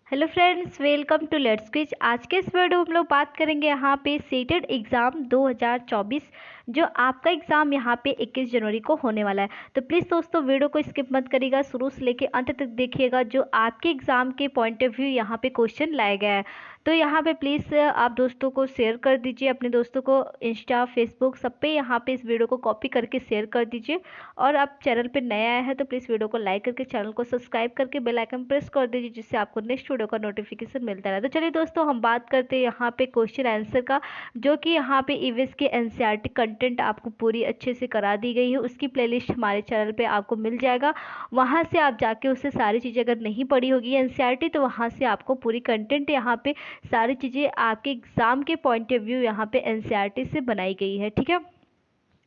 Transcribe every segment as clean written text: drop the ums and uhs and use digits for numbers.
Hello friends, welcome to let's quiz. आज के इस वीडियो में हम लोग बात करेंगे यहाँ पे सीटेड एग्ज़ाम 2024 जो आपका एग्ज़ाम यहाँ पे 21 जनवरी को होने वाला है। तो प्लीज़ दोस्तों वीडियो को स्किप मत करिएगा, शुरू से लेके अंत तक देखिएगा। जो आपके एग्ज़ाम के पॉइंट ऑफ व्यू यहाँ पे क्वेश्चन लाया गया है, तो यहाँ पे प्लीज़ आप दोस्तों को शेयर कर दीजिए, अपने दोस्तों को इंस्टा फेसबुक सब पे यहाँ पे इस वीडियो को कॉपी करके शेयर कर दीजिए। और आप चैनल पे नया आया है तो प्लीज़ वीडियो को लाइक करके चैनल को सब्सक्राइब करके बेल आइकन प्रेस कर दीजिए, जिससे आपको नेक्स्ट वीडियो का नोटिफिकेशन मिलता रहे। तो चलिए दोस्तों, हम बात करते हैं यहाँ पे क्वेश्चन आंसर का, जो कि यहाँ पे ईवीएस के एनसीईआरटी कंटेंट आपको पूरी अच्छे से करा दी गई है। उसकी प्लेलिस्ट हमारे चैनल पे आपको मिल जाएगा, वहाँ से आप जाके उससे सारी चीज़ें अगर नहीं पढ़ी होगी एनसीईआरटी तो वहाँ से आपको पूरी कंटेंट यहाँ पे सारी चीज़ें आपके एग्ज़ाम के पॉइंट ऑफ व्यू यहाँ पे एनसीईआरटी से बनाई गई है। ठीक है,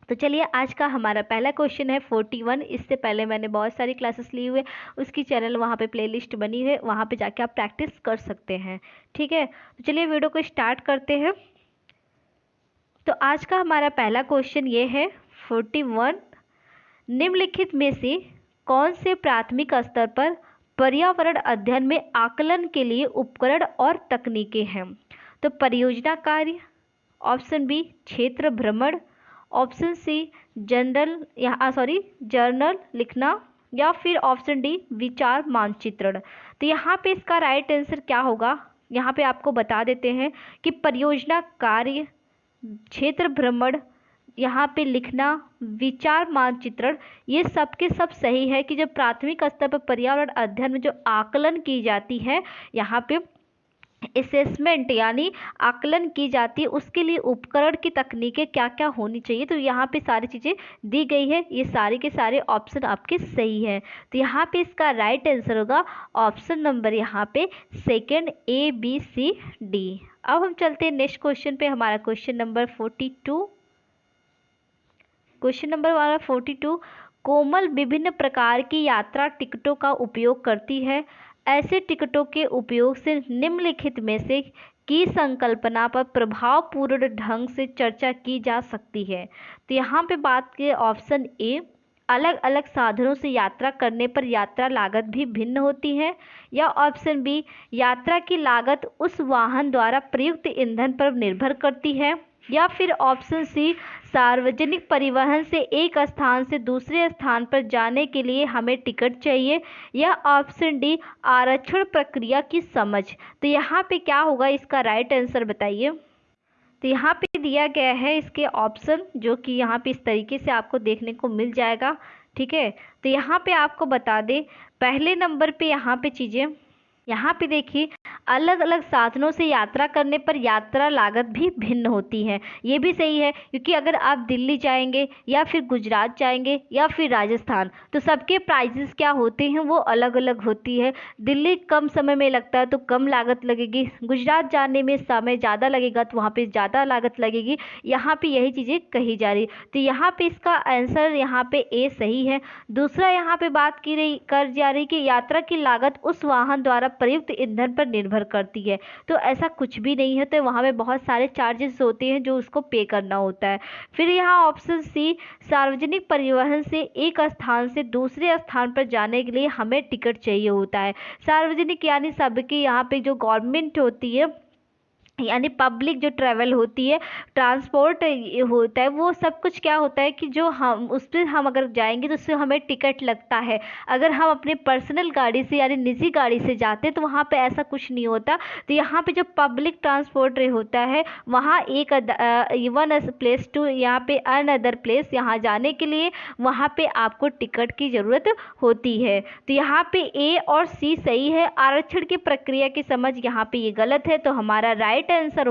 तो चलिए आज का हमारा पहला क्वेश्चन है 41। इससे पहले मैंने बहुत सारी क्लासेस ली हुए, उसकी चैनल वहाँ पे प्लेलिस्ट बनी है, वहाँ पे जाके आप प्रैक्टिस कर सकते हैं। ठीक है, तो चलिए वीडियो को स्टार्ट करते हैं। तो आज का हमारा पहला क्वेश्चन ये है 41। निम्नलिखित में से कौन से प्राथमिक स्तर पर पर्यावरण अध्ययन में आकलन के लिए उपकरण और तकनीकें हैं? तो परियोजना कार्य, ऑप्शन बी क्षेत्र भ्रमण, ऑप्शन सी जर्नल लिखना, या फिर ऑप्शन डी विचार मानचित्रण। तो यहाँ पे इसका राइट आंसर क्या होगा, यहाँ पे आपको बता देते हैं कि परियोजना कार्य, क्षेत्र भ्रमण, यहाँ पे लिखना, विचार मानचित्रण, ये सब के सब सही है कि जब प्राथमिक स्तर पर पर्यावरण अध्ययन में जो आकलन की जाती है, यहाँ पे असेसमेंट यानी आकलन की जाती है, उसके लिए उपकरण की तकनीकें क्या क्या होनी चाहिए, तो यहाँ पे सारी चीज़ें दी गई है। ये सारे के सारे ऑप्शन आपके सही हैं। तो यहाँ पे इसका राइट आंसर होगा ऑप्शन नंबर यहाँ पे second, A B C D. अब हम चलते हैं नेक्स्ट क्वेश्चन पे, हमारा क्वेश्चन नंबर 42। क्वेश्चन नंबर हमारा 42। कोमल विभिन्न प्रकार की यात्रा टिकटों का उपयोग करती है। ऐसे टिकटों के उपयोग से निम्नलिखित में से की संकल्पना पर प्रभावपूर्ण ढंग से चर्चा की जा सकती है। तो यहाँ पे बात की ऑप्शन ए, अलग अलग साधनों से यात्रा करने पर यात्रा लागत भी भिन्न होती है, या ऑप्शन बी, यात्रा की लागत उस वाहन द्वारा प्रयुक्त ईंधन पर निर्भर करती है, या फिर ऑप्शन सी, सार्वजनिक परिवहन से एक स्थान से दूसरे स्थान पर जाने के लिए हमें टिकट चाहिए, या ऑप्शन डी, आरक्षण प्रक्रिया की समझ। तो यहाँ पे क्या होगा, इसका राइट आंसर बताइए। तो यहाँ पे दिया गया है इसके ऑप्शन, जो कि यहाँ पे इस तरीके से आपको देखने को मिल जाएगा। ठीक है, तो यहाँ पे आपको बता दें, पहले नंबर पे यहाँ पे चीज़ें, यहाँ पे देखिए, अलग अलग साधनों से यात्रा करने पर यात्रा लागत भी भिन्न होती है। ये भी सही है, क्योंकि अगर आप दिल्ली जाएंगे या फिर गुजरात जाएंगे या फिर राजस्थान, तो सबके प्राइजेस क्या होते हैं, वो अलग अलग होती है। दिल्ली कम समय में लगता है तो कम लागत लगेगी, गुजरात जाने में समय ज़्यादा लगेगा तो वहाँ पे ज़्यादा लागत लगेगी। यहाँ पे यही चीज़ें कही जा रही, तो यहाँ पे इसका आंसर यहाँ पे ए सही है। दूसरा यहाँ पे बात की जा रही कि यात्रा की लागत उस वाहन द्वारा प्रयुक्त ईंधन पर निर्भर करती है, तो ऐसा कुछ भी नहीं है। तो वहाँ पे बहुत सारे चार्जेस होते हैं जो उसको पे करना होता है। फिर यहाँ ऑप्शन सी, सार्वजनिक परिवहन से एक स्थान से दूसरे स्थान पर जाने के लिए हमें टिकट चाहिए होता है। सार्वजनिक यानी सबकी, यहाँ पे जो गवर्नमेंट होती है यानी पब्लिक जो ट्रैवल होती है, ट्रांसपोर्ट होता है, वो सब कुछ क्या होता है कि जो हम उस पर हम अगर जाएंगे तो उससे हमें टिकट लगता है। अगर हम अपने पर्सनल गाड़ी से यानी निजी गाड़ी से जाते हैं तो वहाँ पे ऐसा कुछ नहीं होता। तो यहाँ पे जो पब्लिक ट्रांसपोर्ट होता है, वहाँ एक वन प्लेस टू यहाँ पे अनअदर प्लेस, यहाँ जाने के लिए वहाँ पे आपको टिकट की ज़रूरत होती है। तो यहाँ पे ए और सी सही है। आरक्षण की प्रक्रिया की समझ, यहाँ पे ये गलत है। तो हमारा राइट आंसर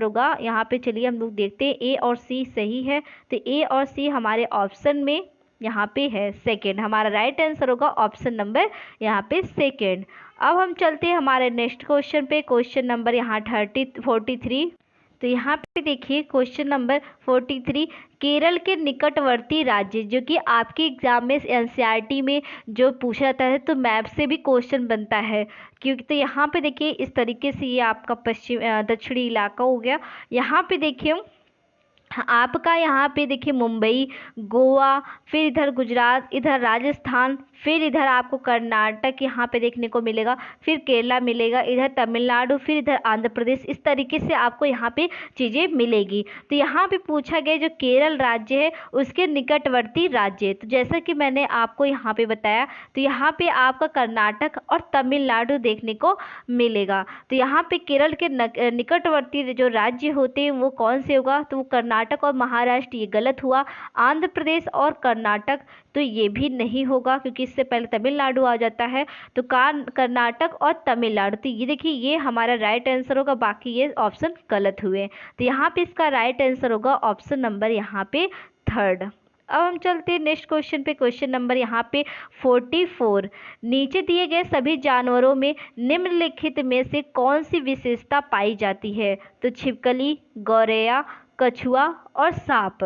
होगा यहाँ पे, चलिए हम लोग देखते हैं, ए और सी सही है। तो ए और सी हमारे ऑप्शन में यहाँ पे है सेकंड, हमारा राइट आंसर होगा ऑप्शन नंबर यहाँ पे सेकंड। अब हम चलते हैं हमारे नेक्स्ट क्वेश्चन पे, क्वेश्चन नंबर यहाँ 43। तो यहाँ पे देखिए क्वेश्चन नंबर 43, केरल के निकटवर्ती राज्य, जो कि आपके एग्जाम में एनसीईआरटी में जो पूछा जाता है तो मैप से भी क्वेश्चन बनता है, क्योंकि तो यहाँ पे देखिए इस तरीके से ये आपका दक्षिणी इलाका हो गया। यहाँ पे देखिए आपका यहाँ पे देखिए मुंबई, गोवा, फिर इधर गुजरात, इधर राजस्थान, फिर इधर आपको कर्नाटक यहाँ पे देखने को मिलेगा, फिर केरला मिलेगा, इधर तमिलनाडु, फिर इधर आंध्र प्रदेश। इस तरीके से आपको यहाँ पे चीज़ें मिलेगी। तो यहाँ पे पूछा गया जो केरल राज्य है उसके निकटवर्ती राज्य, तो जैसा कि मैंने आपको यहाँ पे बताया, तो यहाँ पे आपका कर्नाटक और तमिलनाडु देखने को मिलेगा। तो यहाँ पे केरल के निकटवर्ती जो राज्य होते हैं वो कौन से होगा, तो वो कर्नाटक और महाराष्ट्र, ये गलत हुआ। आंध्र प्रदेश और कर्नाटक, तो ये भी नहीं होगा क्योंकि इससे पहले तमिलनाडु आ जाता है। तो कर्नाटक और तमिलनाडु, तो ये देखिए ये हमारा राइट आंसर होगा, बाकी ये ऑप्शन गलत हुए। तो यहाँ पे इसका राइट आंसर होगा ऑप्शन नंबर यहाँ पे थर्ड। अब हम चलते हैं नेक्स्ट क्वेश्चन पे। क्वेश्चन नंबर यहाँ पे 44, नीचे दिए गए सभी जानवरों में निम्नलिखित में से कौन सी विशेषता पाई जाती है, तो छिपकली, गौरैया, कछुआ और सांप।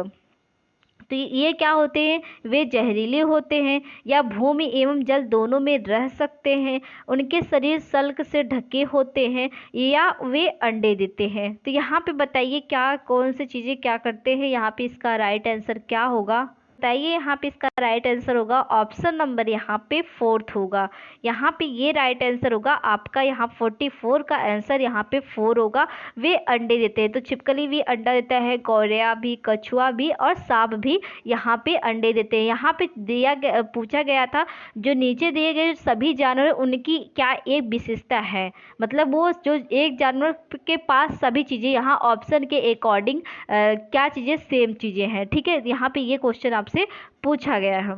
तो ये क्या होते हैं, वे जहरीले होते हैं या भूमि एवं जल दोनों में रह सकते हैं, उनके शरीर सल्क से ढके होते हैं या वे अंडे देते हैं। तो यहाँ पे बताइए क्या कौन सी चीज़ें क्या करते हैं, यहाँ पे इसका राइट आंसर क्या होगा, बताइए। यहाँ पे इसका राइट आंसर होगा ऑप्शन नंबर यहाँ पे फोर्थ होगा। यहाँ पे ये राइट आंसर होगा आपका, यहाँ 44 का आंसर यहाँ पे 4 होगा। वे अंडे देते हैं, तो छिपकली भी अंडा देता है, गौरैया भी, कछुआ भी और सांप भी यहाँ पे अंडे देते हैं। यहाँ पे पूछा गया था जो नीचे दिए गए सभी जानवर उनकी क्या एक विशेषता है, मतलब वो जो एक जानवर के पास सभी चीज़ें यहाँ ऑप्शन के अकॉर्डिंग क्या चीज़ें सेम चीज़ें हैं, ठीक है। यहाँ पे ये क्वेश्चन से पूछा गया है।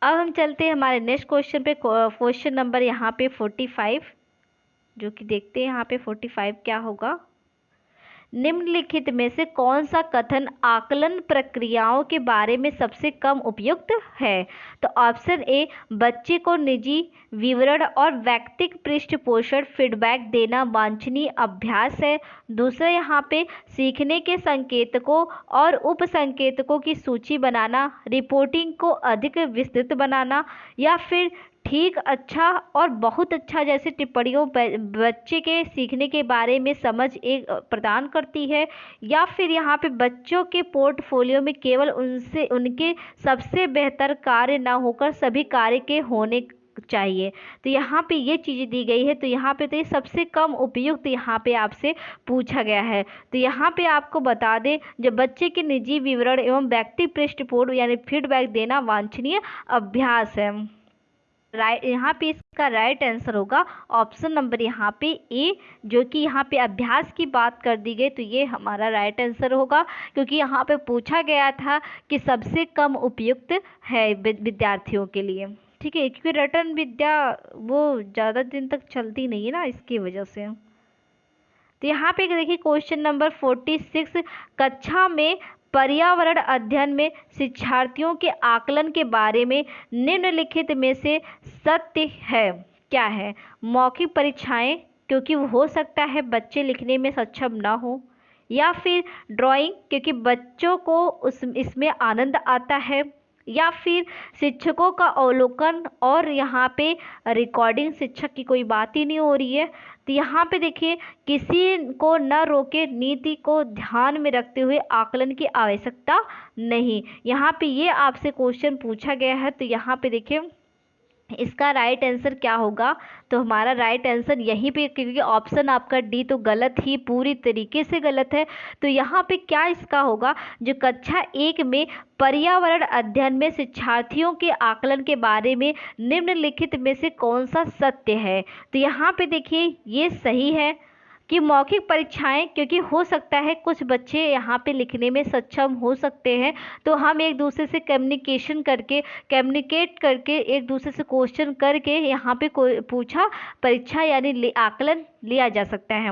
अब हम चलते हैं हमारे नेक्स्ट क्वेश्चन पे। क्वेश्चन नंबर यहाँ पे 45, जो कि देखते हैं यहाँ पे 45 क्या होगा। निम्नलिखित में से कौन सा कथन आकलन प्रक्रियाओं के बारे में सबसे कम उपयुक्त है, तो ऑप्शन ए, बच्चे को निजी विवरण और व्यक्तिगत पृष्ठपोषण फीडबैक देना वांछनीय अभ्यास है। दूसरा यहाँ पे सीखने के संकेतकों और उप संकेतकों की सूची बनाना, रिपोर्टिंग को अधिक विस्तृत बनाना, या फिर ठीक, अच्छा और बहुत अच्छा जैसे टिप्पणियों बच्चे के सीखने के बारे में समझ एक प्रदान करती है, या फिर यहाँ पे बच्चों के पोर्टफोलियो में केवल उनसे उनके सबसे बेहतर कार्य ना होकर सभी कार्य के होने चाहिए। तो यहाँ पे ये चीज़ें दी गई है, तो यहाँ पे तो ये सबसे कम उपयुक्त यहाँ पे आपसे पूछा गया है। तो यहाँ पे आपको बता दें जब बच्चे के निजी विवरण एवं व्यक्तिगत पृष्ठपोषण यानी फीडबैक देना वांछनीय अभ्यास है। राइट, यहाँ पे इसका राइट आंसर होगा ऑप्शन नंबर यहाँ पे ए, जो कि यहाँ पे अभ्यास की बात कर दी गई, तो ये हमारा राइट आंसर होगा क्योंकि यहाँ पे पूछा गया था कि सबसे कम उपयुक्त है विद्यार्थियों के लिए, ठीक है, क्योंकि रटन विद्या वो ज़्यादा दिन तक चलती नहीं है ना, इसकी वजह से। तो यहाँ पे देखिए क्वेश्चन नंबर 46, कक्षा में पर्यावरण अध्ययन में शिक्षार्थियों के आकलन के बारे में निम्नलिखित में से सत्य है क्या है, मौखिक परीक्षाएं क्योंकि हो सकता है बच्चे लिखने में सक्षम ना हो, या फिर ड्राइंग क्योंकि बच्चों को इसमें आनंद आता है, या फिर शिक्षकों का अवलोकन और यहाँ पे रिकॉर्डिंग, शिक्षक की कोई बात ही नहीं हो रही है। तो यहाँ पे देखिए किसी को न रोके, नीति को ध्यान में रखते हुए आकलन की आवश्यकता नहीं, यहाँ पे ये आपसे क्वेश्चन पूछा गया है। तो यहाँ पे देखिए इसका राइट आंसर क्या होगा, तो हमारा राइट आंसर यहीं पे, क्योंकि ऑप्शन आपका डी तो गलत ही पूरी तरीके से गलत है। तो यहाँ पे क्या इसका होगा, जो कक्षा 1 में पर्यावरण अध्ययन में शिक्षार्थियों के आकलन के बारे में निम्नलिखित में से कौन सा सत्य है। तो यहाँ पे देखिए ये सही है कि मौखिक परीक्षाएं क्योंकि हो सकता है कुछ बच्चे यहाँ पे लिखने में सक्षम हो सकते हैं, तो हम एक दूसरे से कम्युनिकेट करके एक दूसरे से क्वेश्चन करके यहाँ पे पूछा परीक्षा यानी आकलन लिया जा सकता है।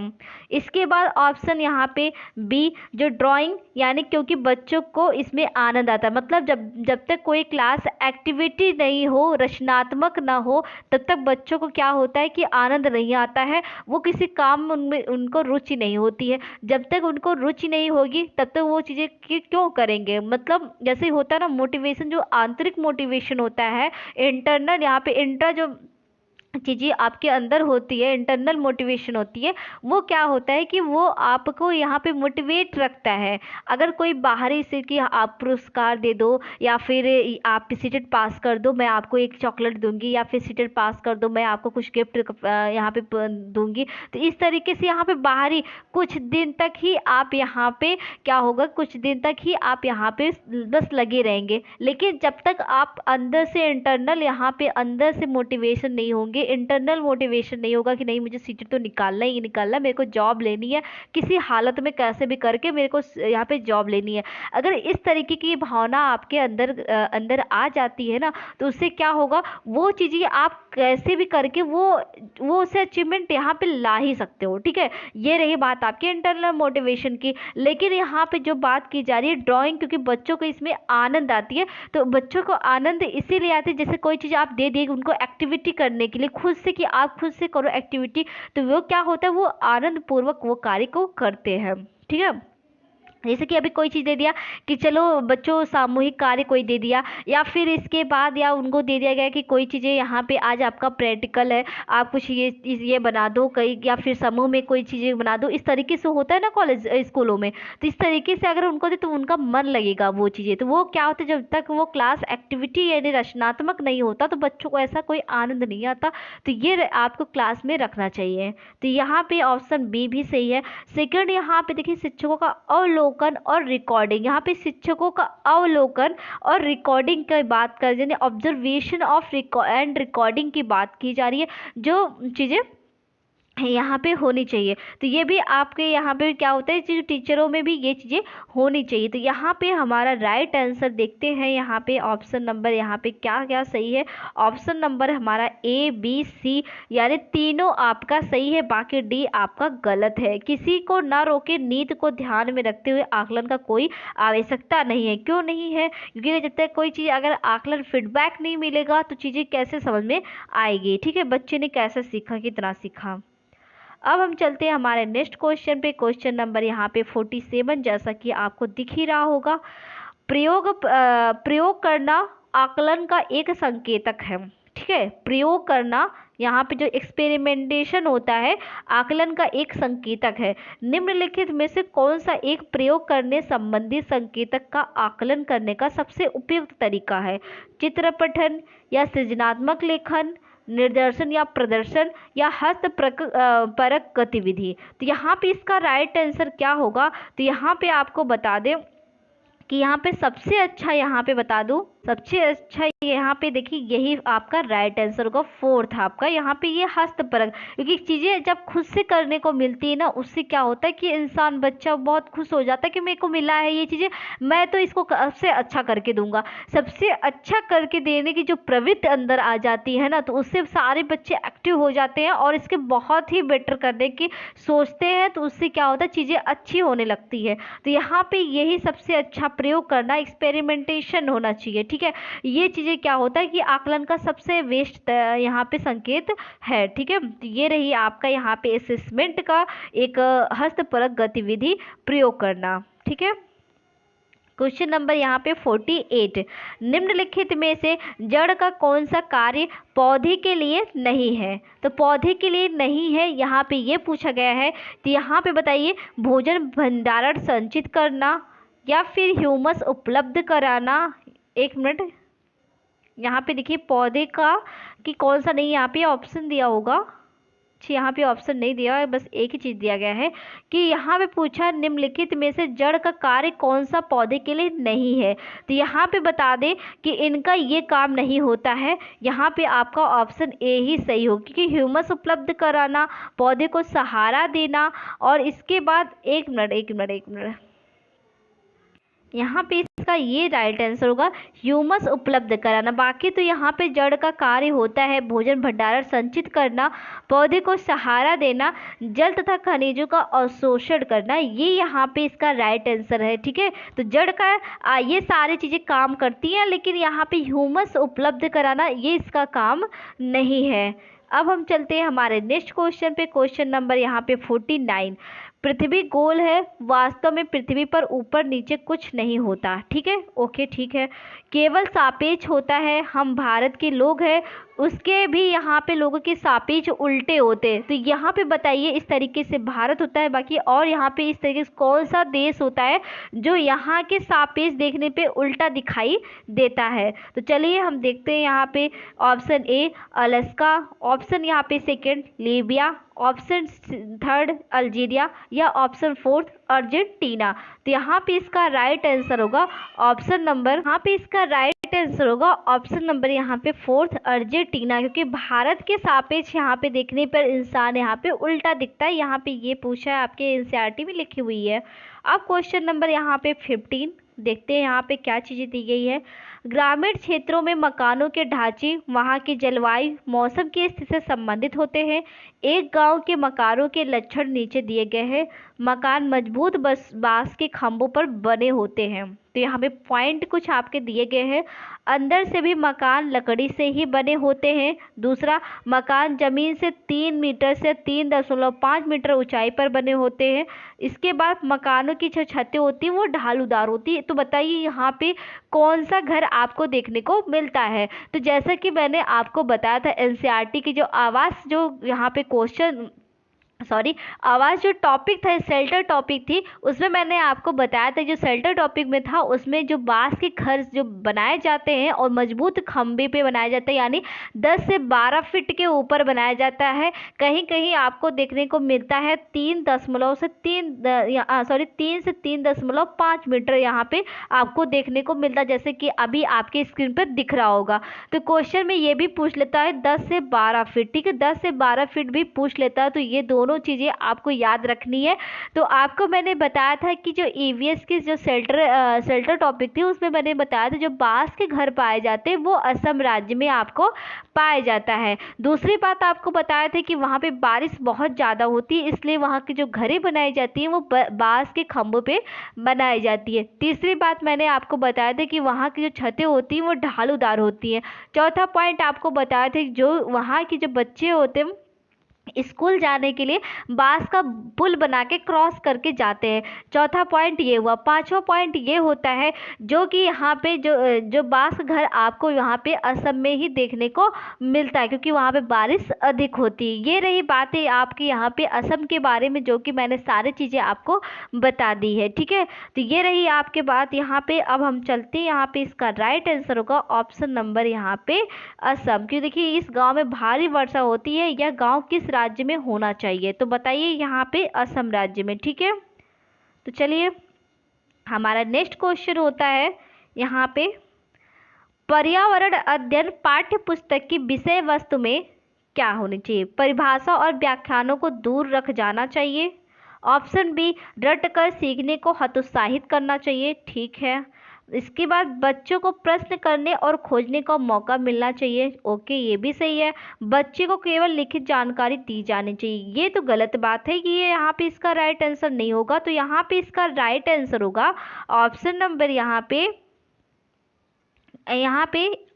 इसके बाद ऑप्शन यहाँ पे बी, जो ड्राइंग यानी क्योंकि बच्चों को इसमें आनंद आता है, मतलब जब तक कोई क्लास एक्टिविटी नहीं हो, रचनात्मक ना हो, तब तक बच्चों को क्या होता है कि आनंद नहीं आता है, वो किसी काम में उनमें उनको रुचि नहीं होती है। जब तक उनको रुचि नहीं होगी तब तक वो चीज़ें क्यों करेंगे, मतलब जैसे होता है ना मोटिवेशन, जो आंतरिक मोटिवेशन होता है, इंटरनल यहाँ पे इंटर जो चीज़ें आपके अंदर होती है, इंटरनल मोटिवेशन होती है, वो क्या होता है कि वो आपको यहाँ पे मोटिवेट रखता है। अगर कोई बाहरी से कि आप पुरस्कार दे दो या फिर आप सीटेट पास कर दो मैं आपको एक चॉकलेट दूंगी, या फिर सीटेट पास कर दो मैं आपको कुछ गिफ्ट यहाँ पे दूंगी, तो इस तरीके से यहाँ पे बाहरी कुछ दिन तक ही आप यहाँ पे क्या होगा, कुछ दिन तक ही आप यहाँ पे बस लगे रहेंगे। लेकिन जब तक आप अंदर से इंटरनल यहाँ पे अंदर से मोटिवेशन नहीं होंगे, इंटरनल मोटिवेशन नहीं होगा कि नहीं मुझे सीटेट तो निकालना ही निकालना है, मेरे को जॉब लेनी है, किसी हालत में कैसे भी करके मेरे को यहाँ पे जॉब लेनी है। अगर इस तरीके की भावना आपके अंदर अंदर आ जाती है ना, तो उससे क्या होगा, वो चीज़ें आप कैसे भी करके वो उसे अचीवमेंट यहाँ पे ला ही सकते हो। ठीक है, ये रही बात आपके इंटरनल मोटिवेशन की। लेकिन यहाँ पे जो बात की जा रही है ड्राइंग, क्योंकि बच्चों को इसमें आनंद आती है, तो बच्चों को आनंद इसीलिए आती है जैसे कोई चीज़ आप दे दिए उनको एक्टिविटी करने के लिए खुद से, कि आप खुद से करो एक्टिविटी, तो वो क्या होता है, वो आनंद पूर्वक वो कार्य को करते हैं। ठीक है, जैसे कि अभी कोई चीज़ दे दिया कि चलो बच्चों सामूहिक कार्य कोई दे दिया, या फिर इसके बाद या उनको दे दिया गया कि कोई चीज़ें यहाँ पे आज आपका प्रैक्टिकल है, आप कुछ ये बना दो कहीं, या फिर समूह में कोई चीज़ें बना दो, इस तरीके से होता है ना कॉलेज स्कूलों में। तो इस तरीके से अगर उनको दे तो उनका मन लगेगा वो चीज़ें, तो वो क्या होता है, जब तक वो क्लास एक्टिविटी यानी रचनात्मक नहीं होता तो बच्चों को ऐसा कोई आनंद नहीं आता। तो ये आपको क्लास में रखना चाहिए। तो यहाँ पे ऑप्शन बी भी सही है। सेकंड यहाँ पे देखिए शिक्षकों का अवलोकन और रिकॉर्डिंग, यहाँ पे शिक्षकों का अवलोकन और रिकॉर्डिंग की बात कर रही है, ऑब्जर्वेशन ऑफ एंड रिकॉर्डिंग की बात की जा रही है, जो चीज़ें यहाँ पे होनी चाहिए। तो ये भी आपके यहाँ पे क्या होता है, जो टीचरों में भी ये चीज़ें होनी चाहिए। तो यहाँ पे हमारा राइट आंसर देखते हैं, यहाँ पे ऑप्शन नंबर यहाँ पे क्या क्या सही है। ऑप्शन नंबर हमारा ए बी सी यानी तीनों आपका सही है, बाकी डी आपका गलत है। किसी को ना रोके नीति को ध्यान में रखते हुए आकलन का कोई आवश्यकता नहीं है। क्यों नहीं है, क्योंकि जब तक कोई चीज़ अगर आकलन फीडबैक नहीं मिलेगा तो चीज़ें कैसे समझ में आएगी। ठीक है, बच्चे ने कैसे सीखा, कितना सीखा। अब हम चलते हैं हमारे नेक्स्ट क्वेश्चन पे। क्वेश्चन नंबर यहाँ पे 47, जैसा कि आपको दिख ही रहा होगा। प्रयोग करना आकलन का एक संकेतक है। ठीक है, प्रयोग करना यहाँ पे जो एक्सपेरिमेंटेशन होता है आकलन का एक संकेतक है। निम्नलिखित में से कौन सा एक प्रयोग करने संबंधी संकेतक का आकलन करने का सबसे उपयुक्त तरीका है। चित्र पठन या सृजनात्मक लेखन, निर्देशन या प्रदर्शन, या हस्त परक गतिविधि। तो यहाँ पे इसका राइट आंसर क्या होगा, तो यहाँ पे आपको बता दें कि यहाँ पे सबसे अच्छा, यहाँ पे बता दूं सबसे अच्छा यहाँ पे देखिए यही आपका राइट आंसर होगा, फोर्थ आपका यहाँ पे ये हस्तपरक। क्योंकि चीज़ें जब खुद से करने को मिलती है ना, उससे क्या होता है कि इंसान बच्चा बहुत खुश हो जाता है कि मेरे को मिला है ये चीज़ें, मैं तो इसको सबसे अच्छा करके दूंगा। सबसे अच्छा करके देने की जो प्रवृत्ति अंदर आ जाती है ना, तो उससे सारे बच्चे एक्टिव हो जाते हैं और इसके बहुत ही बेटर करने की सोचते हैं, तो उससे क्या होता है चीज़ें अच्छी होने लगती है। तो यहाँ पे यही सबसे अच्छा प्रयोग करना, एक्सपेरिमेंटेशन होना चाहिए। ठीक है, ये चीज़ें क्या होता है कि आकलन का सबसे बेस्ट यहाँ पे संकेत है। ठीक है, ये रही आपका यहाँ पे असेसमेंट का एक हस्तपरक गतिविधि प्रयोग करना। ठीक है, क्वेश्चन नंबर यहाँ पे 48, निम्नलिखित में से जड़ का कौन सा कार्य पौधे के लिए नहीं है। तो पौधे के लिए नहीं है यहाँ पे ये पूछा गया है, तो यहाँ पे बताइए भोजन भंडारण संचित करना, या फिर ह्यूमस उपलब्ध कराना। एक मिनट, यहाँ पे देखिए पौधे का कि कौन सा नहीं, यहाँ पे ऑप्शन दिया होगा, यहाँ पे ऑप्शन नहीं दिया है, बस एक ही चीज़ दिया गया है कि यहाँ पे पूछा निम्नलिखित में से जड़ का कार्य कौन सा पौधे के लिए नहीं है। तो यहाँ पे बता दें कि इनका ये काम नहीं होता है। यहाँ पे आपका ऑप्शन ए ही सही हो, क्योंकि ह्यूमस उपलब्ध कराना, पौधे को सहारा देना, और इसके बाद एक मिनट यहाँ पे इसका ये राइट आंसर होगा ह्यूमस उपलब्ध कराना। बाकी तो यहाँ पे जड़ का कार्य होता है भोजन भंडारण संचित करना, पौधे को सहारा देना, जल तथा खनिजों का अवशोषण करना, ये यहाँ पे इसका राइट आंसर है। ठीक है, तो जड़ का ये सारी चीज़ें काम करती हैं, लेकिन यहाँ पे ह्यूमस उपलब्ध कराना ये इसका काम नहीं है। अब हम चलते हैं हमारे नेक्स्ट क्वेश्चन पे। क्वेश्चन नंबर यहाँ पे 49, पृथ्वी गोल है, वास्तव में पृथ्वी पर ऊपर नीचे कुछ नहीं होता। ठीक है, ओके ठीक है, केवल सापेक्ष होता है। हम भारत के लोग हैं, उसके भी यहाँ पे लोगों के सापेक्ष उल्टे होते हैं। तो यहाँ पे बताइए इस तरीके से भारत होता है, बाकी और यहाँ पे इस तरीके से कौन सा देश होता है जो यहाँ के सापेक्ष देखने पे उल्टा दिखाई देता है। तो चलिए हम देखते हैं यहाँ पे ऑप्शन ए अलास्का, ऑप्शन यहाँ पे second Libya, option third Algeria या ऑप्शन फोर्थ अर्जेंटीना। तो यहाँ पे इसका राइट आंसर होगा ऑप्शन नंबर, यहाँ पे इसका राइट आंसर होगा ऑप्शन नंबर यहाँ पे फोर्थ अर्जेंटीना, क्योंकि भारत के सापेक्ष यहाँ पे देखने पर इंसान यहाँ पे उल्टा दिखता है। यहाँ पे ये पूछा है, आपके एनसीईआरटी में लिखी हुई है। अब क्वेश्चन नंबर यहाँ पे 15 देखते हैं यहाँ पे क्या चीजें दी गई है। ग्रामीण क्षेत्रों में मकानों के ढांचे वहां की जलवायु मौसम की स्थिति से संबंधित होते हैं। एक गांव के मकानों के लक्षण नीचे दिए गए हैं। मकान मजबूत बांस के खंभों पर बने होते हैं। तो यहाँ पे पॉइंट कुछ आपके दिए गए हैं। अंदर से भी मकान लकड़ी से ही बने होते हैं। दूसरा, मकान जमीन से 3 मीटर से 3.5 मीटर ऊंचाई पर बने होते हैं। इसके बाद मकानों की जो छतें होती हैं वो ढालूदार होती है। तो बताइए यहाँ पे कौन सा घर आपको देखने को मिलता है। तो जैसा कि मैंने आपको बताया था, एनसीईआरटी की जो आवास जो यहाँ पे क्वेश्चन आवाज जो टॉपिक था, शेल्टर टॉपिक थी, उसमें मैंने आपको बताया था जो शेल्टर टॉपिक में था उसमें जो बांस के घर जो बनाए जाते हैं और मजबूत खंबे पे बनाया जाता है, यानी 10 से 12 फीट के ऊपर बनाया जाता है। कहीं कहीं आपको देखने को मिलता है 3 से 3.5 मीटर यहाँ पे आपको देखने को मिलता है, जैसे कि अभी आपके स्क्रीन पर दिख रहा होगा। तो क्वेश्चन में ये भी पूछ लेता है 10 से 12 फीट, ठीक है, 10 से 12 फीट भी पूछ लेता है। तो ये दोनों चीजें आपको याद रखनी है। तो आपको मैंने बताया था कि जो ईवीएस की जो शेल्टर टॉपिक थी उसमें मैंने बताया था जो बांस के घर पाए जाते हैं वो असम राज्य में आपको पाया जाता है। दूसरी बात आपको बताया था कि वहां पे बारिश बहुत ज्यादा होती है, इसलिए वहां की जो घरें बनाई जाती हैं वो बांस के खंभों पे बनाई जाती है। तीसरी बात मैंने आपको बताया था कि वहां की जो छतें होती हैं वो ढालूदार होती हैं। चौथा पॉइंट आपको बताया था जो वहां की जो बच्चे होते हैं स्कूल जाने के लिए बांस का पुल बना के क्रॉस करके जाते हैं। चौथा पॉइंट ये हुआ। पांचवा पॉइंट ये होता है जो कि यहाँ पे जो बांस का घर आपको यहाँ पे असम में ही देखने को मिलता है, क्योंकि वहाँ पे बारिश अधिक होती है। ये रही बातें आपकी यहाँ पे असम के बारे में, जो कि मैंने सारी चीज़ें आपको बता दी है, ठीक है। तो ये रही आपके बात यहाँ पे। अब हम चलते हैं यहाँ पे, इसका राइट आंसर होगा ऑप्शन नंबर यहाँ पे असम। क्यों, देखिए इस गाँव में भारी वर्षा होती है। यह गाँव किस राज्य में होना चाहिए? तो बताइए यहाँ पे असम राज्य में, ठीक है। तो चलिए हमारा नेक्स्ट क्वेश्चन होता है यहाँ पे, पर्यावरण अध्ययन पाठ्य पुस्तक की विषय वस्तु में क्या होनी चाहिए? परिभाषा और व्याख्यानों को दूर रख जाना चाहिए। ऑप्शन बी, रट कर सीखने को हतोत्साहित करना चाहिए, ठीक है। इसके बाद बच्चों को प्रश्न करने और खोजने का मौका मिलना चाहिए, ओके, ये भी सही है। बच्चे को केवल लिखित जानकारी दी जानी चाहिए, ये तो गलत बात है कि ये यहाँ पे इसका राइट आंसर नहीं होगा। तो यहाँ पे इसका राइट आंसर होगा ऑप्शन नंबर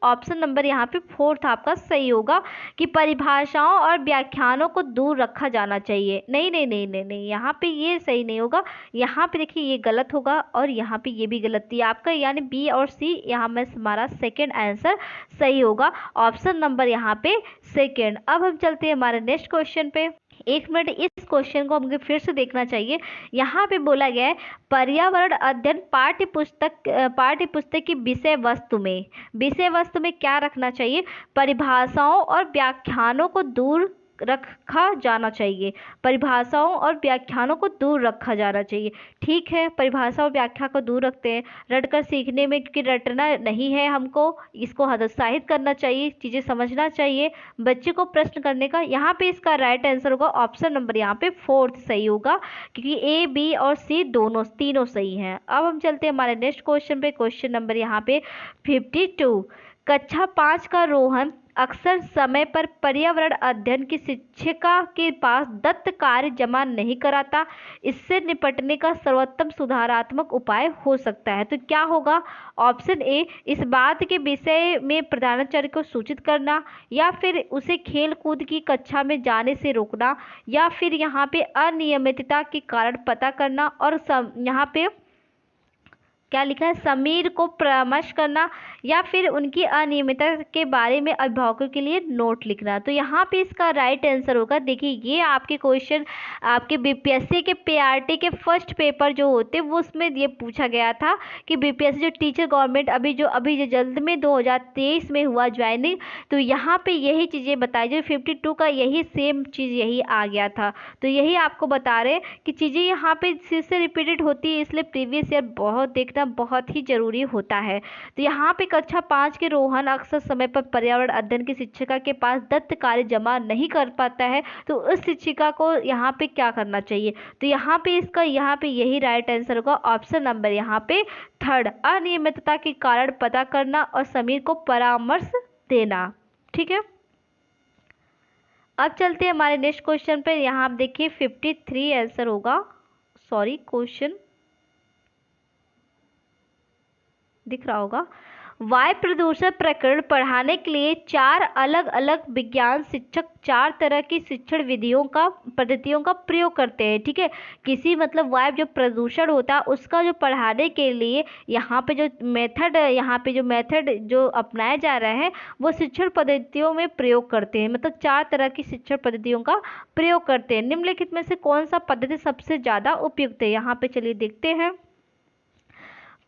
ऑप्शन नंबर यहाँ पे फोर्थ आपका सही होगा कि परिभाषाओं और व्याख्यानों को दूर रखा जाना चाहिए। नहीं नहीं नहीं नहीं नहीं, यहाँ पे ये सही नहीं होगा। यहाँ पे देखिए ये गलत होगा और यहाँ पे ये भी गलत थी आपका, यानी बी और सी यहाँ में हमारा सेकंड आंसर सही होगा, ऑप्शन नंबर यहाँ पे सेकंड। अब हम चलते हैं हमारे नेक्स्ट क्वेश्चन पे। एक मिनट, इस क्वेश्चन को हमको फिर से देखना चाहिए। यहाँ पे बोला गया है पर्यावरण अध्ययन पाठ्य पुस्तक की विषय वस्तु में क्या रखना चाहिए? परिभाषाओं और व्याख्यानों को दूर रखा जाना चाहिए। परिभाषाओं और व्याख्यानों को दूर रखा जाना चाहिए, ठीक है। परिभाषा और व्याख्या को दूर रखते हैं। रटकर सीखने में, क्योंकि रटना नहीं है हमको, इसको हतोत्साहित करना चाहिए, चीज़ें समझना चाहिए, बच्चे को प्रश्न करने का। यहाँ पे इसका राइट आंसर होगा ऑप्शन नंबर यहाँ पे फोर्थ सही होगा, क्योंकि ए बी और सी तीनों सही हैं। अब हम चलते हैं हमारे नेक्स्ट क्वेश्चन पे। क्वेश्चन नंबर यहाँ पे 52। कक्षा 5 का रोहन अक्सर समय पर पर्यावरण अध्ययन की शिक्षिका के पास दत्त कार्य जमा नहीं कराता। इससे निपटने का सर्वोत्तम सुधारात्मक उपाय हो सकता है। तो क्या होगा? ऑप्शन ए, इस बात के विषय में प्रधानाचार्य को सूचित करना, या फिर उसे खेल कूद की कक्षा में जाने से रोकना, या फिर यहाँ पे अनियमितता के कारण पता करना, और यहाँ पे क्या लिखा है, समीर को परामर्श करना या फिर उनकी अनियमितता के बारे में अभिभावकों के लिए नोट लिखना। तो यहाँ पे इसका राइट आंसर होगा, देखिए ये आपके क्वेश्चन आपके बीपीएससी के पीआरटी के फर्स्ट पेपर जो होते वो उसमें ये पूछा गया था कि बीपीएससी जो टीचर गवर्नमेंट अभी जो जल्द में 2023 में हुआ ज्वाइनिंग, तो यहाँ पे यही चीज़ें बताई जो 52 का यही सेम चीज़ यही आ गया था। तो यही आपको बता रहे कि चीज़ें यहाँ पे फिर से रिपीटेड होती है, इसलिए प्रीवियस ईयर बहुत देखना बहुत ही ज़रूरी होता है। तो यहाँ पे कक्षा 5 के रोहन अक्सर समय पर पर्यावरण अध्ययन की शिक्षिका के पास दत्त कार्य जमा नहीं कर पाता है, तो उस शिक्षिका को यहाँ पे क्या करना चाहिए। तो यहाँ पे इसका यहाँ पे यही राइट आंसर होगा ऑप्शन नंबर यहाँ पे थर्ड, अनियमितता के कारण पता करना और समीर को परामर्श देना। ठीक है, अब चलते हैं हमारे नेक्स्ट क्वेश्चन पे। यहाँ आप देखिए 53 आंसर होगा, सॉरी क्वेश्चन दिख रहा होगा। वायु प्रदूषण प्रकरण पढ़ाने के लिए 4 अलग अलग विज्ञान शिक्षक 4 तरह की शिक्षण विधियों का पद्धतियों का प्रयोग करते हैं। ठीक है, किसी मतलब वायु जो प्रदूषण होता है उसका जो पढ़ाने के लिए यहाँ पे जो मेथड जो अपनाया जा रहा है वो शिक्षण पद्धतियों में प्रयोग करते हैं, मतलब 4 तरह की शिक्षण पद्धतियों का प्रयोग करते हैं। निम्नलिखित में से कौन सा पद्धति सबसे ज़्यादा उपयुक्त है, यहाँ पे चलिए देखते हैं।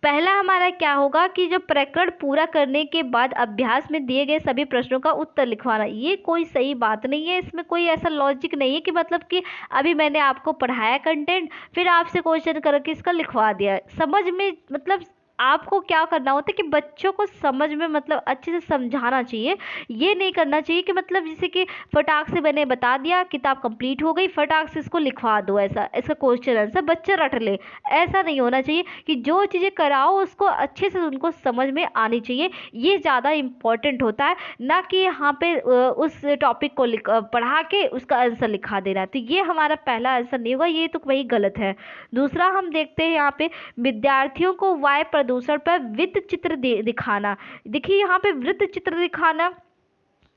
पहला हमारा क्या होगा कि जो प्रकरण पूरा करने के बाद अभ्यास में दिए गए सभी प्रश्नों का उत्तर लिखवाना। ये कोई सही बात नहीं है, इसमें कोई ऐसा लॉजिक नहीं है कि मतलब कि अभी मैंने आपको पढ़ाया कंटेंट फिर आपसे क्वेश्चन करके इसका लिखवा दिया। समझ में मतलब आपको क्या करना होता है कि बच्चों को समझ में मतलब अच्छे से समझाना चाहिए। ये नहीं करना चाहिए कि मतलब जैसे कि फटाक से मैंने बता दिया किताब कंप्लीट हो गई फटाक से इसको लिखवा दो, ऐसा इसका क्वेश्चन आंसर बच्चा रट ले, ऐसा नहीं होना चाहिए। कि जो चीज़ें कराओ उसको अच्छे से उनको समझ में आनी चाहिए, ये ज़्यादा इम्पॉर्टेंट होता है, ना कि यहाँ पे उस टॉपिक को पढ़ा के उसका आंसर लिखा देना। तो ये हमारा पहला आंसर नहीं होगा, ये तो वही गलत है। दूसरा हम देखते हैं यहाँ पे विद्यार्थियों को वायु प्रदूषण पर वृत्त चित्र दिखाना। देखिए यहाँ पे वृत्त चित्र दिखाना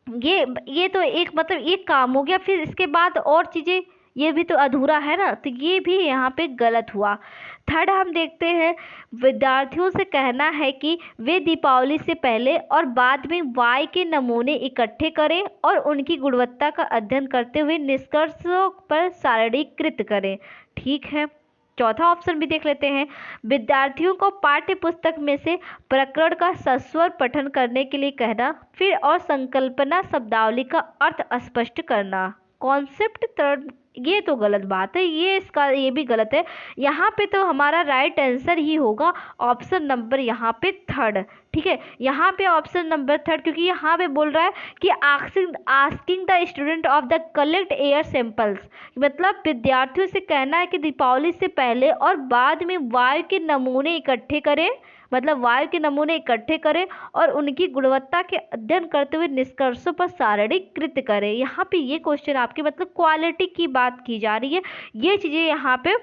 ये तो एक मतलब एक काम हो गया, फिर इसके बाद और चीज़ें ये भी तो अधूरा है ना, तो ये भी यहाँ पे गलत हुआ। थर्ड हम देखते हैं विद्यार्थियों से कहना है कि वे दीपावली से पहले और बाद में वायु के नमूने इकट्ठे करें और उनकी गुणवत्ता का अध्ययन करते हुए निष्कर्षों पर सारणीकृत करें। ठीक है, चौथा ऑप्शन भी देख लेते हैं। विद्यार्थियों को पाठ्य पुस्तक में से प्रकरण का सस्वर पठन करने के लिए कहना, फिर और संकल्पना शब्दावली का अर्थ स्पष्ट करना। कॉन्सेप्ट थर्ड, ये तो गलत बात है, ये भी गलत है। यहाँ पे तो हमारा राइट आंसर ही होगा ऑप्शन नंबर यहाँ पे थर्ड। ठीक है, यहाँ पे ऑप्शन नंबर थर्ड, क्योंकि यहाँ पे बोल रहा है कि asking the student of the collect air samples, मतलब विद्यार्थियों से कहना है कि दीपावली से पहले और बाद में वायु के नमूने इकट्ठे करें, मतलब वायु के नमूने इकट्ठे करें और उनकी गुणवत्ता के अध्ययन करते हुए निष्कर्षों पर सारणीकृत करें। यहाँ पे ये क्वेश्चन आपकी मतलब क्वालिटी की बात की जा रही है, ये चीज़ें यहाँ पे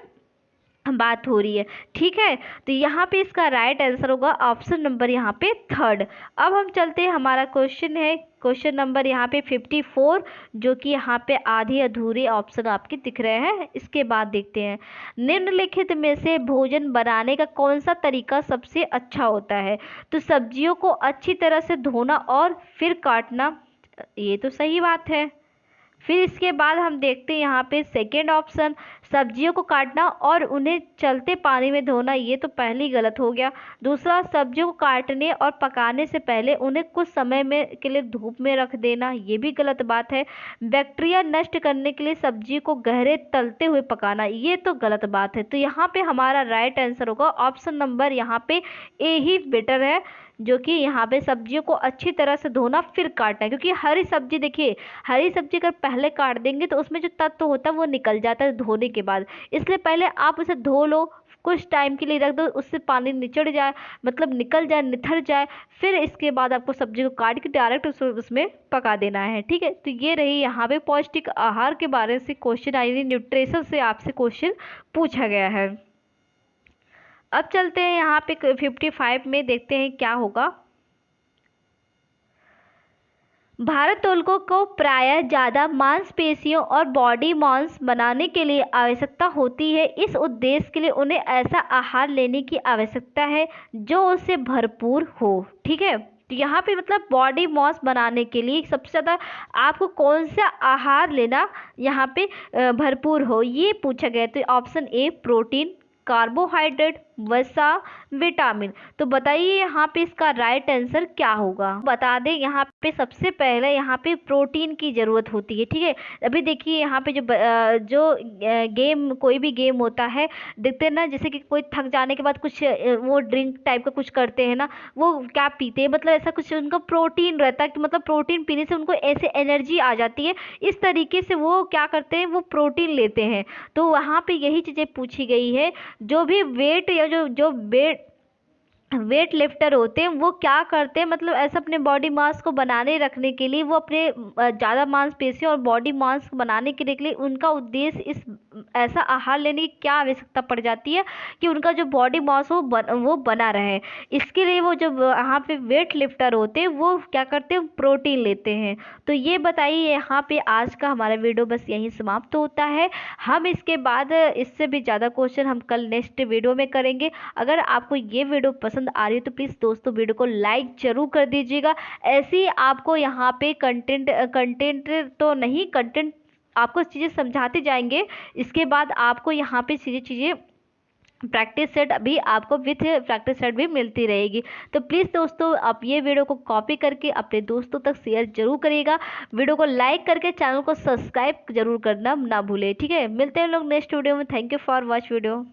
बात हो रही है। ठीक है, तो यहाँ पे इसका राइट आंसर होगा ऑप्शन नंबर यहाँ पे थर्ड। अब हम चलते हैं, हमारा क्वेश्चन है क्वेश्चन नंबर यहाँ पे 54, जो कि यहाँ पे आधे अधूरे ऑप्शन आपके दिख रहे हैं। इसके बाद देखते हैं निम्नलिखित में से भोजन बनाने का कौन सा तरीका सबसे अच्छा होता है। तो सब्जियों को अच्छी तरह से धोना और फिर काटना, ये तो सही बात है। फिर इसके बाद हम देखते हैं यहाँ पे सेकेंड ऑप्शन, सब्जियों को काटना और उन्हें चलते पानी में धोना, ये तो पहले ही गलत हो गया। दूसरा, सब्जियों को काटने और पकाने से पहले उन्हें कुछ समय में के लिए धूप में रख देना, ये भी गलत बात है। बैक्टीरिया नष्ट करने के लिए सब्जी को गहरे तलते हुए पकाना, ये तो गलत बात है। तो यहाँ पे हमारा राइट आंसर होगा ऑप्शन नंबर यहाँ पे ए ही बेटर है, जो कि यहाँ पे सब्जियों को अच्छी तरह से धोना फिर काटना, क्योंकि हरी सब्जी देखिए हरी सब्जी अगर पहले काट देंगे तो उसमें जो तत्व होता है वो निकल जाता है धोने के बाद, इसलिए पहले आप उसे धो लो, कुछ टाइम के लिए रख दो, उससे पानी निचड़ जाए, मतलब निकल जाए, निथर जाए, फिर इसके बाद आपको सब्जी को काट के डायरेक्ट उसमें पका देना है। ठीक है, तो ये रही यहाँ पे पौष्टिक आहार के बारे से क्वेश्चन, यानी न्यूट्रिशन से आपसे क्वेश्चन पूछा गया है। अब चलते हैं यहाँ पे 55 में, देखते हैं क्या होगा। भारोत्तोलकों को प्रायः ज़्यादा मांसपेशियों और बॉडी मास बनाने के लिए आवश्यकता होती है। इस उद्देश्य के लिए उन्हें ऐसा आहार लेने की आवश्यकता है जो उससे भरपूर हो। ठीक है, तो यहाँ पे मतलब बॉडी मास बनाने के लिए सबसे ज़्यादा आपको कौन सा आहार लेना यहाँ पे भरपूर हो, ये पूछा गया। तो ऑप्शन ए प्रोटीन, कार्बोहाइड्रेट, वसा, विटामिन। तो बताइए यहाँ पे इसका राइट आंसर क्या होगा। बता दें यहाँ पे सबसे पहले यहाँ पे प्रोटीन की जरूरत होती है। ठीक है, अभी देखिए यहाँ पे जो गेम, कोई भी गेम होता है, देखते हैं ना, जैसे कि कोई थक जाने के बाद कुछ वो ड्रिंक टाइप का कुछ करते हैं ना, वो क्या पीते हैं, मतलब ऐसा कुछ उनका प्रोटीन रहता है कि मतलब प्रोटीन पीने से उनको ऐसे एनर्जी आ जाती है, इस तरीके से वो क्या करते हैं, वो प्रोटीन लेते हैं। तो वहाँ पे यही चीज़ें पूछी गई है। जो भी वेट या जो जो वेट लिफ्टर होते हैं वो क्या करते हैं, मतलब ऐसा अपने बॉडी मास को बनाने रखने के लिए, वो अपने ज़्यादा मांसपेशियों और बॉडी मास बनाने के लिए उनका उद्देश्य इस ऐसा आहार लेने की क्या आवश्यकता पड़ जाती है कि उनका जो बॉडी मास हो वो बना रहे। इसके लिए वो जब यहाँ पे वेट लिफ्टर होते हैं वो क्या करते हैं, प्रोटीन लेते हैं। तो ये बताइए, यहाँ पे आज का हमारा वीडियो बस यहीं समाप्त होता है। हम इसके बाद इससे भी ज़्यादा क्वेश्चन हम कल नेक्स्ट वीडियो में करेंगे। अगर आपको ये वीडियो पसंद आ रही है तो प्लीज़ दोस्तों वीडियो को लाइक जरूर कर दीजिएगा। ऐसे ही आपको यहाँ पे कंटेंट तो नहीं, कंटेंट आपको चीज़ें समझाते जाएंगे। इसके बाद आपको यहाँ पे चीज़ें प्रैक्टिस सेट अभी आपको विथ प्रैक्टिस सेट भी मिलती रहेगी। तो प्लीज़ दोस्तों आप ये वीडियो को कॉपी करके अपने दोस्तों तक शेयर जरूर करिएगा। वीडियो को लाइक करके चैनल को सब्सक्राइब जरूर करना ना भूले। ठीक है, मिलते हैं लोग नेक्स्ट वीडियो में। Thank you for watch video.